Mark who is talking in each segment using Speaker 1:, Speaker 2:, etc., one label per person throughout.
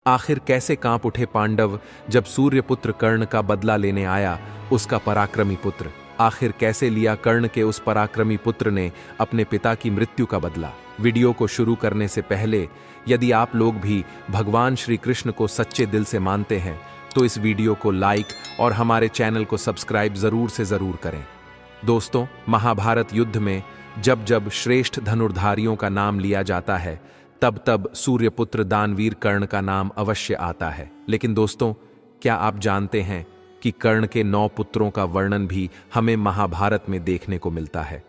Speaker 1: आखिर कैसे कांप उठे पांडव जब सूर्यपुत्र कर्ण का बदला लेने आया उसका पराक्रमी पुत्र। आखिर कैसे लिया कर्ण के उस पराक्रमी पुत्र ने अपने पिता की मृत्यु का बदला। वीडियो को शुरू करने से पहले यदि आप लोग भी भगवान श्री कृष्ण को सच्चे दिल से मानते हैं तो इस वीडियो को लाइक और हमारे चैनल को सब्सक्राइब जरूर से जरूर करें। दोस्तों, महाभारत युद्ध में जब जब श्रेष्ठ धनुर्धारियों का नाम लिया जाता है तब तब सूर्यपुत्र दानवीर कर्ण का नाम अवश्य आता है। लेकिन दोस्तों, क्या आप जानते हैं कि कर्ण के 9 पुत्रों का वर्णन भी हमें महाभारत में देखने को मिलता है,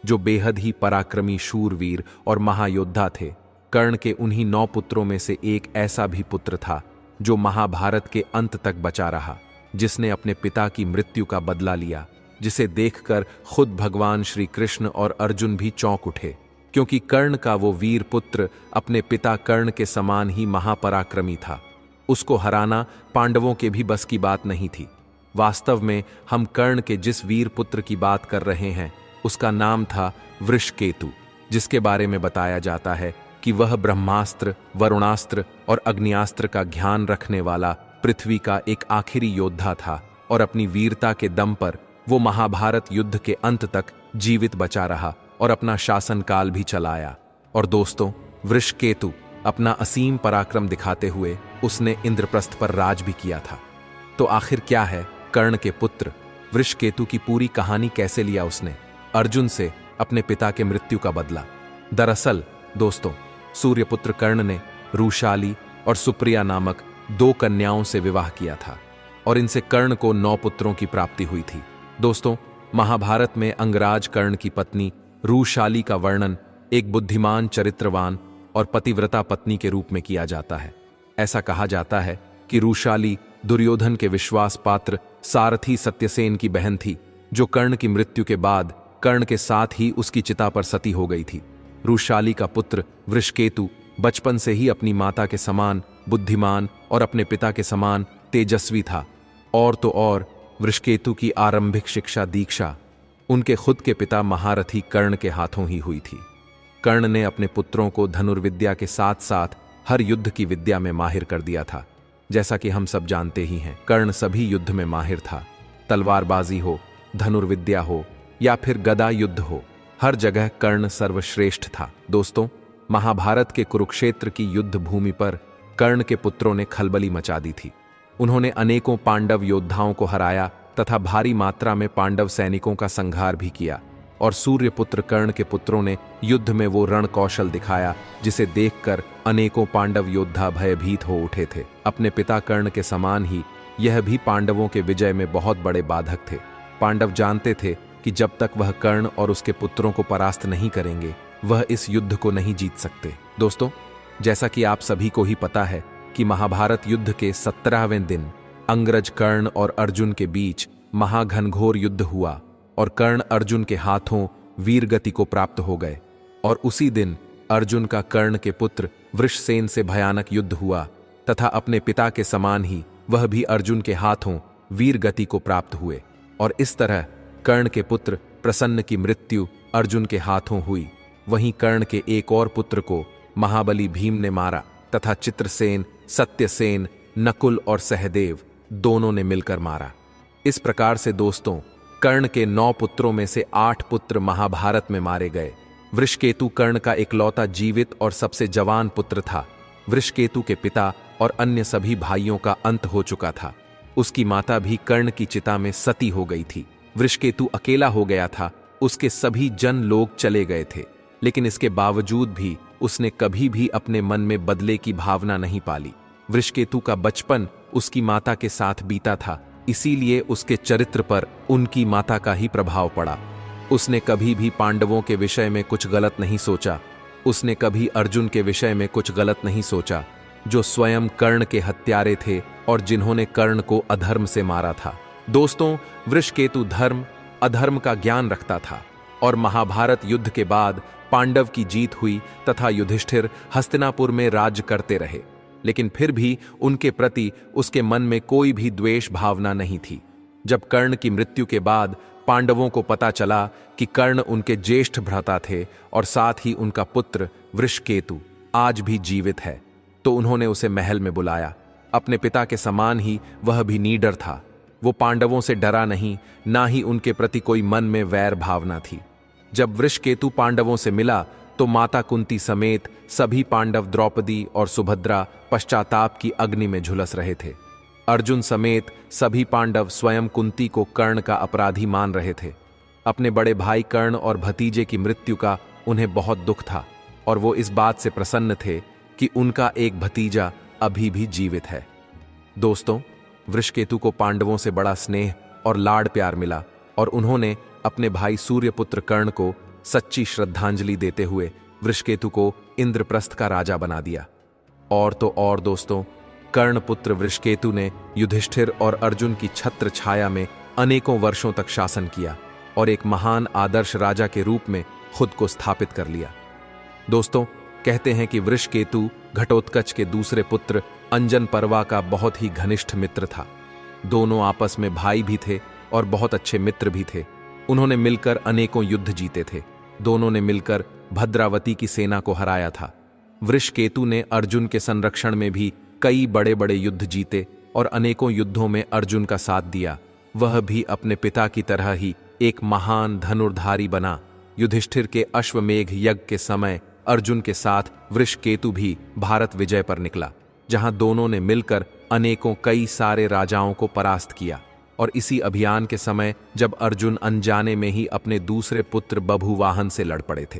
Speaker 1: जो बेहद ही पराक्रमी शूरवीर और महायोद्धा थे। कर्ण के उन्हीं 9 पुत्रों में से एक ऐसा भी पुत्र था जो महाभारत के अंत तक बचा रहा, जिसने अपने पिता की मृत्यु का बदला लिया, जिसे देखकर खुद भगवान श्री कृष्ण और अर्जुन भी चौंक उठे, क्योंकि कर्ण का वो वीर पुत्र अपने पिता कर्ण के समान ही महापराक्रमी था। उसको हराना पांडवों के भी बस की बात नहीं थी। वास्तव में हम कर्ण के जिस वीर पुत्र की बात कर रहे हैं उसका नाम था वृषकेतु, जिसके बारे में बताया जाता है कि वह ब्रह्मास्त्र, वरुणास्त्र और अग्नियास्त्र का ज्ञान रखने वाला पृथ्वी का एक आखिरी योद्धा था और अपनी वीरता के दम पर वो महाभारत युद्ध के अंत तक जीवित बचा रहा और अपना शासनकाल भी चलाया। और दोस्तों, वृषकेतु अपना असीम पराक्रम दिखाते हुए उसने इंद्रप्रस्थ पर राज भी किया था। तो आखिर क्या है कर्ण के पुत्र वृषकेतु की पूरी कहानी? कैसे लिया उसने अर्जुन से अपने पिता के मृत्यु का बदला? दरअसल दोस्तों, सूर्यपुत्र कर्ण ने रूशाली और सुप्रिया नामक 2 कन्याओं से विवाह किया था और इनसे कर्ण को 9 पुत्रों की प्राप्ति हुई थी। दोस्तों, महाभारत में अंगराज कर्ण की पत्नी रूशाली का वर्णन एक बुद्धिमान, चरित्रवान और पतिव्रता पत्नी के रूप में किया जाता है। ऐसा कहा जाता है कि रूशाली दुर्योधन के विश्वास पात्र सारथी सत्यसेन की बहन थी, जो कर्ण की मृत्यु के बाद कर्ण के साथ ही उसकी चिता पर सती हो गई थी। रूशाली का पुत्र वृषकेतु बचपन से ही अपनी माता के समान बुद्धिमान और अपने पिता के समान तेजस्वी था। और तो और वृषकेतु की आरंभिक शिक्षा दीक्षा उनके खुद के पिता महारथी कर्ण के हाथों ही हुई थी। कर्ण ने अपने पुत्रों को धनुर्विद्या के साथ साथ हर युद्ध की विद्या में माहिर कर दिया था। जैसा कि हम सब जानते ही हैं, कर्ण सभी युद्ध में माहिर था। तलवारबाजी हो, धनुर्विद्या हो या फिर गदा युद्ध हो, हर जगह कर्ण सर्वश्रेष्ठ था। दोस्तों, महाभारत के कुरुक्षेत्र की युद्ध भूमि पर कर्ण के पुत्रों ने खलबली मचा दी थी। उन्होंने अनेकों पांडव योद्धाओं को हराया तथा भारी मात्रा में पांडव सैनिकों का संहार भी किया। और सूर्यपुत्र कर्ण के पुत्रों ने युद्ध में वो रण कौशल दिखाया जिसे देखकर अनेकों पांडव योद्धा भयभीत हो उठे थे। अपने पिता कर्ण के समान ही यह भी पांडवों के विजय में बहुत बड़े बाधक थे। पांडव जानते थे कि जब तक वह कर्ण और उसके पुत्रों को परास्त नहीं करेंगे वह इस युद्ध को नहीं जीत सकते। दोस्तों, जैसा कि आप सभी को ही पता है कि महाभारत युद्ध के 17वें दिन अंगरज कर्ण और अर्जुन के बीच महाघनघोर युद्ध हुआ और कर्ण अर्जुन के हाथों वीरगति को प्राप्त हो गए। और उसी दिन अर्जुन का कर्ण के पुत्र वृषसेन से भयानक युद्ध हुआ तथा अपने पिता के समान ही वह भी अर्जुन के हाथों वीरगति को प्राप्त हुए। और इस तरह कर्ण के पुत्र प्रसन्न की मृत्यु अर्जुन के हाथों हुई। वहीं कर्ण के एक और पुत्र को महाबली भीम ने मारा तथा चित्रसेन, सत्यसेन, नकुल और सहदेव दोनों ने मिलकर मारा। इस प्रकार से दोस्तों, कर्ण के 9 पुत्रों में से 8 पुत्र महाभारत में मारे गए। वृषकेतु कर्ण का इकलौता जीवित और सबसे जवान पुत्र था। वृषकेतु के पिता और अन्य सभी भाइयों का अंत हो चुका था। उसकी माता भी कर्ण की चिता में सती हो गई थी। वृषकेतु अकेला हो गया था। उसके सभी जन लोग चले गए थे, लेकिन इसके बावजूद भी उसने कभी भी अपने मन में बदले की भावना नहीं पाली। वृषकेतु का बचपन उसकी माता के साथ बीता था, इसीलिए उसके चरित्र पर उनकी माता का ही प्रभाव पड़ा। उसने कभी भी पांडवों के विषय में कुछ गलत नहीं सोचा। उसने कभी अर्जुन के विषय में कुछ गलत नहीं सोचा, जो स्वयं कर्ण के हत्यारे थे और जिन्होंने कर्ण को अधर्म से मारा था। दोस्तों, वृषकेतु धर्म अधर्म का ज्ञान रखता था और महाभारत युद्ध के बाद पांडव की जीत हुई तथा युधिष्ठिर हस्तिनापुर में राज्य करते रहे, लेकिन फिर भी उनके प्रति उसके मन में कोई भी द्वेष भावना नहीं थी। जब कर्ण की मृत्यु के बाद पांडवों को पता चला कि कर्ण उनके ज्येष्ठ भ्राता थे और साथ ही उनका पुत्र वृषकेतु आज भी जीवित है, तो उन्होंने उसे महल में बुलाया। अपने पिता के समान ही वह भी निडर था। वो पांडवों से डरा नहीं, ना ही उनके प्रति कोई मन में वैर भावना थी। जब वृषकेतु पांडवों से मिला तो माता कुंती समेत सभी पांडव द्रौपदी और सुभद्रा पश्चाताप की अग्नि में झुलस रहे थे। अर्जुन समेत सभी पांडव स्वयं कुंती को कर्ण का अपराधी मान रहे थे। अपने बड़े भाई कर्ण और भतीजे की मृत्यु का उन्हें बहुत दुख था और वो इस बात से प्रसन्न थे कि उनका एक भतीजा अभी भी जीवित है। दोस्तों, वृषकेतु को पांडवों से बड़ा स्नेह और लाड प्यार मिला और उन्होंने अपने भाई सूर्यपुत्र कर्ण को सच्ची श्रद्धांजलि देते हुए वृषकेतु को इंद्रप्रस्थ का राजा बना दिया। और तो और दोस्तों, कर्णपुत्र वृषकेतु ने युधिष्ठिर और अर्जुन की छत्र छाया में अनेकों वर्षों तक शासन किया और एक महान आदर्श राजा के रूप में खुद को स्थापित कर लिया। दोस्तों, कहते हैं कि वृषकेतु घटोत्कच के दूसरे पुत्र अंजन पर्वा का बहुत ही घनिष्ठ मित्र था। दोनों आपस में भाई भी थे और बहुत अच्छे मित्र भी थे। उन्होंने मिलकर अनेकों युद्ध जीते थे। दोनों ने मिलकर भद्रावती की सेना को हराया था। वृषकेतु ने अर्जुन के संरक्षण में भी कई बड़े बड़े युद्ध जीते और अनेकों युद्धों में अर्जुन का साथ दिया। वह भी अपने पिता की तरह ही एक महान धनुर्धारी बना। युधिष्ठिर के अश्वमेघ यज्ञ के समय अर्जुन के साथ वृषकेतु भी भारत विजय पर निकला, जहां दोनों ने मिलकर अनेकों कई सारे राजाओं को परास्त किया। और इसी अभियान के समय जब अर्जुन अनजाने में ही अपने दूसरे पुत्र बभुवाहन से लड़ पड़े थे,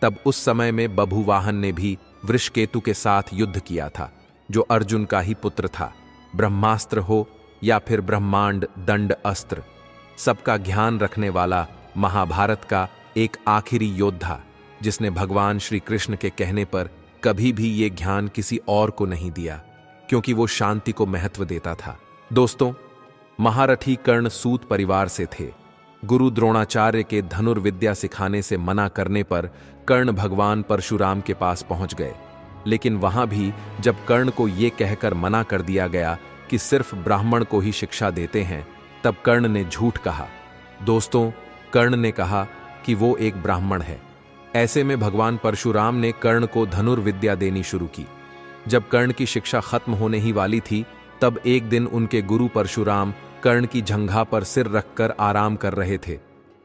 Speaker 1: तब उस समय में बभुवाहन ने भी वृषकेतु के साथ युद्ध किया था, जो अर्जुन का ही पुत्र था। ब्रह्मास्त्र हो या फिर ब्रह्मांड दंड अस्त्र, सबका ध्यान रखने वाला महाभारत का एक आखिरी योद्धा, जिसने भगवान श्री कृष्ण के कहने पर कभी भी ये ज्ञान किसी और को नहीं दिया, क्योंकि वो शांति को महत्व देता था। दोस्तों, महारथी कर्ण सूत परिवार से थे। गुरु द्रोणाचार्य के धनुर्विद्या सिखाने से मना करने पर कर्ण भगवान परशुराम के पास पहुंच गए, लेकिन वहां भी जब कर्ण को यह कहकर मना कर दिया गया कि सिर्फ ब्राह्मण को ही शिक्षा देते हैं, तब कर्ण ने झूठ कहा। दोस्तों, कर्ण ने कहा कि वो एक ब्राह्मण है। ऐसे में भगवान परशुराम ने कर्ण को धनुर्विद्या देनी शुरू की। जब कर्ण की शिक्षा खत्म होने ही वाली थी, तब एक दिन उनके गुरु परशुराम कर्ण की जंघा पर सिर रखकर आराम कर रहे थे।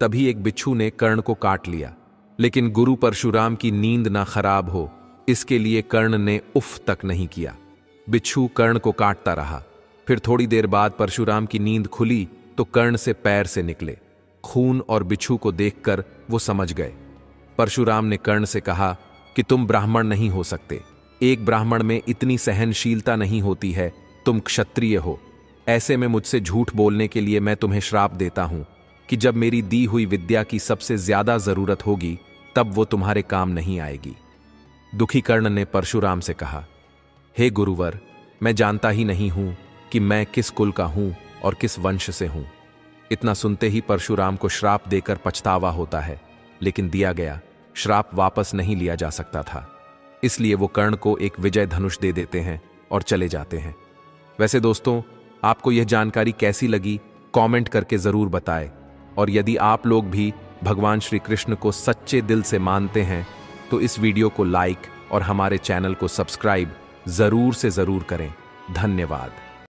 Speaker 1: तभी एक बिच्छू ने कर्ण को काट लिया, लेकिन गुरु परशुराम की नींद ना खराब हो, इसके लिए कर्ण ने उफ तक नहीं किया। बिच्छू कर्ण को काटता रहा। फिर थोड़ी देर बाद परशुराम की नींद खुली तो कर्ण से पैर से निकले खून, और बिच्छू को देखकर वो समझ गए। परशुराम ने कर्ण से कहा कि तुम ब्राह्मण नहीं हो सकते, एक ब्राह्मण में इतनी सहनशीलता नहीं होती है, तुम क्षत्रिय हो। ऐसे में मुझसे झूठ बोलने के लिए मैं तुम्हें श्राप देता हूं कि जब मेरी दी हुई विद्या की सबसे ज्यादा जरूरत होगी, तब वो तुम्हारे काम नहीं आएगी। दुखी कर्ण ने परशुराम से कहा, हे गुरुवर, मैं जानता ही नहीं हूं कि मैं किस कुल का हूं और किस वंश से हूं। इतना सुनते ही परशुराम को श्राप देकर पछतावा होता है, लेकिन दिया गया श्राप वापस नहीं लिया जा सकता था। इसलिए वो कर्ण को एक विजय धनुष दे देते हैं और चले जाते हैं। वैसे दोस्तों, आपको यह जानकारी कैसी लगी, कमेंट करके जरूर बताएं। और यदि आप लोग भी भगवान श्री कृष्ण को सच्चे दिल से मानते हैं, तो इस वीडियो को लाइक और हमारे चैनल को सब्सक्राइब जरूर से जरूर करें। धन्यवाद।